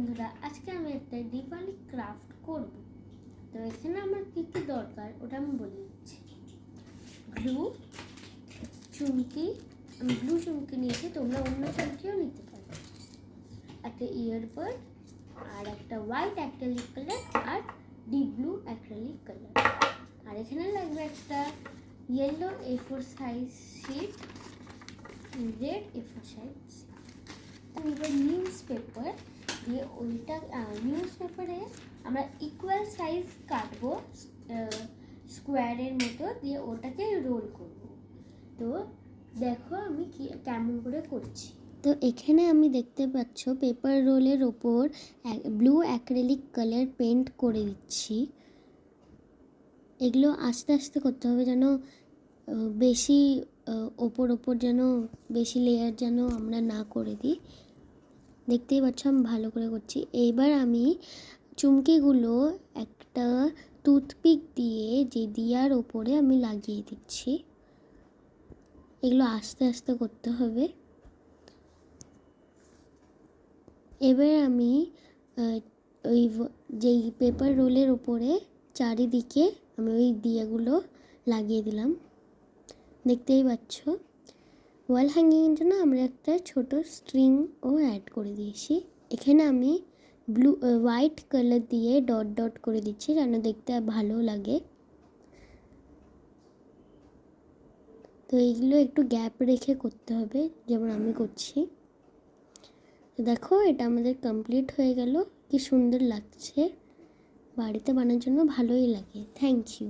বন্ধুরা, আজকে আমি একটা দিওয়ালি ক্রাফট করব। তো এখানে আমার কী কী দরকার ওটা আমি বলে দিচ্ছি। গ্লু, চুমকি, আমি ব্লু চুমকি নিয়েছি, তোমরা অন্য চুমকিও নিতে পারো। একটা ইয়ারবাড আর একটা হোয়াইট অ্যাক্রিলিক কালার আর ডিপ ব্লু অ্যাক্রিলিক কালার। আর এখানে লাগবে একটা yellow A4 size sheet, red A4 size newspaper দিয়ে ওইটা নিউজ পেপারে আমরা ইকুয়াল সাইজ কাটবো স্কোয়ারের মতো, দিয়ে ওটাকে রোল করব। তো দেখো আমি কেমন করে করছি। তো এখানে আমি দেখতে পাচ্ছ পেপার রোলের ওপর ব্লু অ্যাক্রিলিক কালার পেন্ট করে দিচ্ছি। এগুলো আস্তে আস্তে করতে হবে যেন বেশি ওপর যেন বেশি লেয়ার যেন আমরা না করে দিই। দেখতেই পাচ্ছ আমি ভালো করে করছি। এইবার আমি চুমকিগুলো একটা টুথপিক দিয়ে যে দিয়ার ওপরে আমি লাগিয়ে দিচ্ছি। এগুলো আস্তে আস্তে করতে হবে। এবার আমি ওই যেই পেপার রোলের ওপরে চারিদিকে আমি ওই দিয়াগুলো লাগিয়ে দিলাম। দেখতেই পাচ্ছ ওয়াল হ্যাঙ্গিংয়ের জন্য আমরা একটা ছোট স্ট্রিংও অ্যাড করে দিয়েছি। এখানে আমি হোয়াইট কালার দিয়ে ডট ডট করে দিচ্ছি যেন দেখতে ভালো লাগে। তো এইগুলো একটু গ্যাপ রেখে করতে হবে, যেমন আমি করছি। তো দেখো এটা আমাদের কমপ্লিট হয়ে গেল। কি সুন্দর লাগছে, বাড়িতে বানানোর জন্য ভালোই লাগে। Thank you.